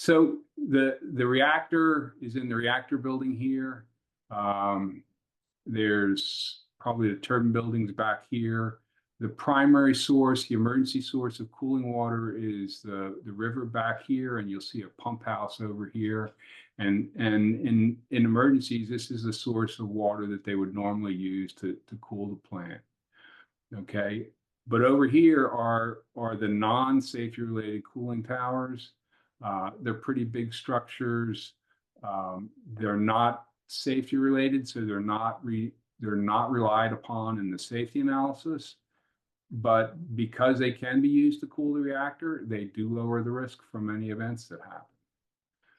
So the reactor is in the reactor building here. There's probably the turbine buildings back here. The primary source, the emergency source of cooling water is the river back here, and you'll see a pump house over here. And in emergencies, this is the source of water that they would normally use to cool the plant. Okay, but over here are the non-safety related cooling towers. They're pretty big structures. They're not safety related, so they're not relied upon in the safety analysis. But because they can be used to cool the reactor, they do lower the risk from any events that happen.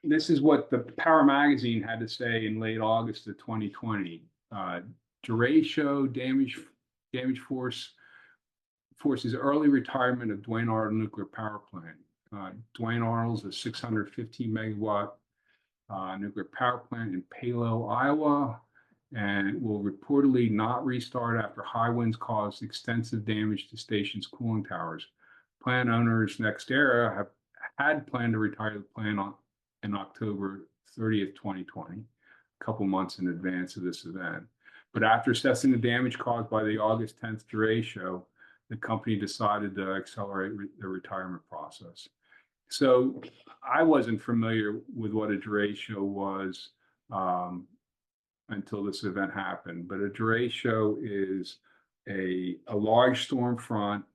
This is what the Power Magazine had to say in late August of 2020. Derecho damage forces early retirement of Duane Arnold nuclear power plant. Duane Arnold's a 615 megawatt nuclear power plant in Palo, Iowa, and will reportedly not restart after high winds caused extensive damage to station's cooling towers. Plant owners NextEra had planned to retire the plant in October 30th, 2020, a couple months in advance of this event. But after assessing the damage caused by the August 10th Derecho, the company decided to accelerate the retirement process. So I wasn't familiar with what a derecho was until this event happened. But a derecho is a large storm front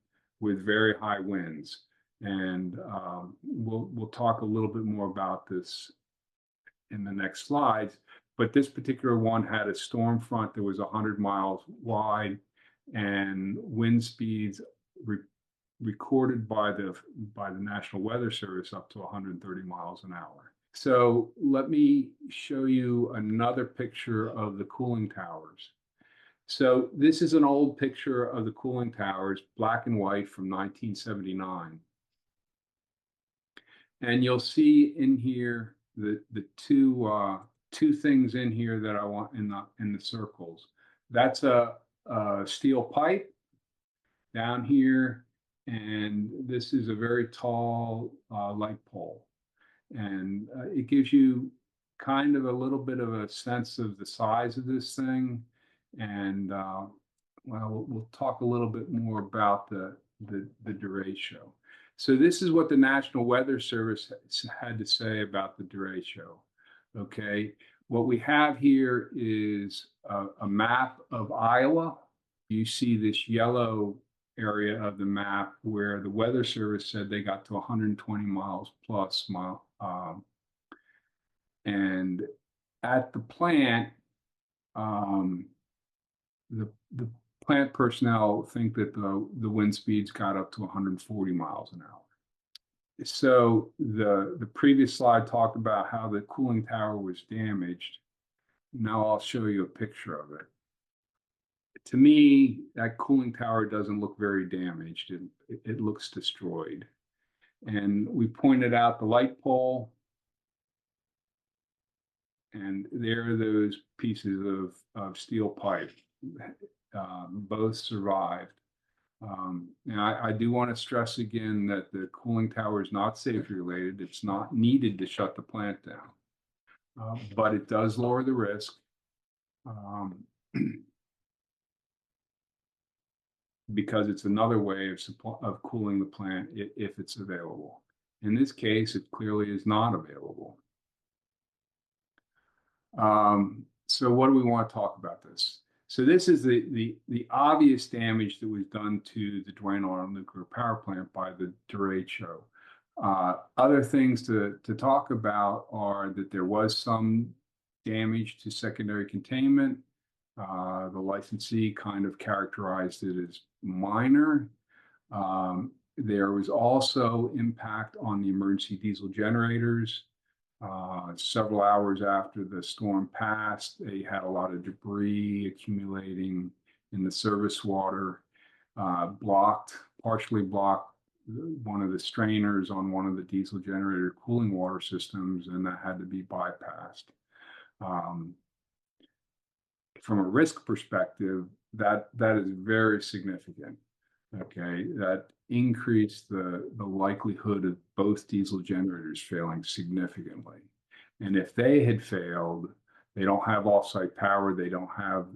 with very high winds. And we'll talk a little bit more about this in the next slides. But this particular one had a storm front that was 100 miles wide, and wind speeds recorded by the National Weather Service up to 130 miles an hour. So let me show you another picture of the cooling towers. So this is an old picture of the cooling towers, black and white, from 1979. And you'll see in here the two things in here that I want in the circles. That's a steel pipe down here, and this is a very tall light pole. And it gives you kind of a little bit of a sense of the size of this thing. And well, we'll talk a little bit more about the derecho. So this is what the National Weather Service had to say about the derecho. Okay, what we have here is a map of Iowa. You see this yellow area of the map where the Weather Service said they got to 120 miles plus. And at the plant, the plant personnel think that the wind speeds got up to 140 miles an hour. So the previous slide talked about how the cooling tower was damaged. Now I'll show you a picture of it. To me, that cooling tower doesn't look very damaged. It looks destroyed. And we pointed out the light pole, and there are those pieces of steel pipe. Both survived. And I do want to stress again that the cooling tower is not safety related. It's not needed to shut the plant down, but it does lower the risk. Because it's another way of cooling the plant if it's available. In this case, it clearly is not available. So what do we want to talk about this? So this is the obvious damage that was done to the Duane Arnold nuclear power plant by the derecho. Other things to talk about are that there was some damage to secondary containment. The licensee kind of characterized it as minor. There was also impact on the emergency diesel generators. Several hours after the storm passed, they had a lot of debris accumulating in the service water, partially blocked one of the strainers on one of the diesel generator cooling water systems, and that had to be bypassed. From a risk perspective, that is very significant. okay, that increased the likelihood of both diesel generators failing significantly. And if they had failed, they don't have offsite power, they don't have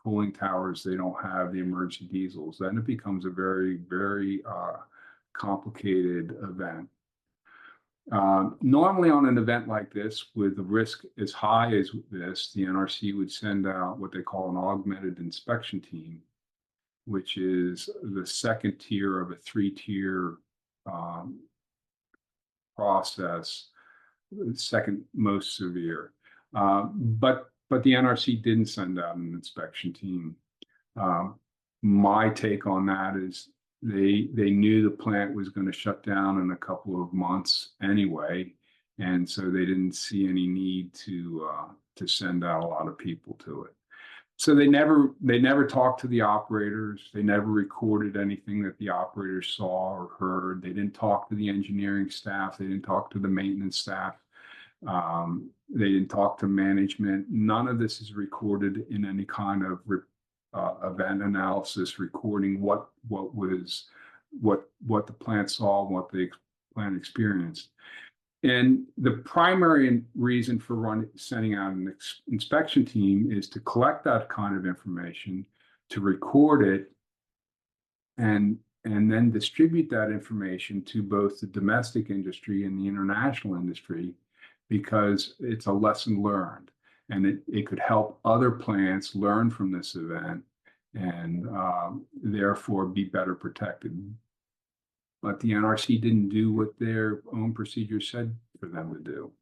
cooling towers, they don't have the emergency diesels, then it becomes a very, very complicated event. Normally on an event like this, with the risk as high as this, the NRC would send out what they call an augmented inspection team, which is the second tier of a three-tier um, process, second most severe. But the NRC didn't send out an inspection team. My take on that is they knew the plant was going to shut down in a couple of months anyway, and so they didn't see any need to send out a lot of people to it. So they never talked to the operators. They never recorded anything that the operators saw or heard. They didn't talk to the engineering staff. They didn't talk to the maintenance staff. They didn't talk to management. None of this is recorded in any kind of event analysis recording what the plant saw, what the plant experienced. And the primary reason for sending out an inspection team is to collect that kind of information, to record it, and then distribute that information to both the domestic industry and the international industry, because it's a lesson learned, and it could help other plants learn from this event and therefore be better protected. But the NRC didn't do what their own procedures said for them to do.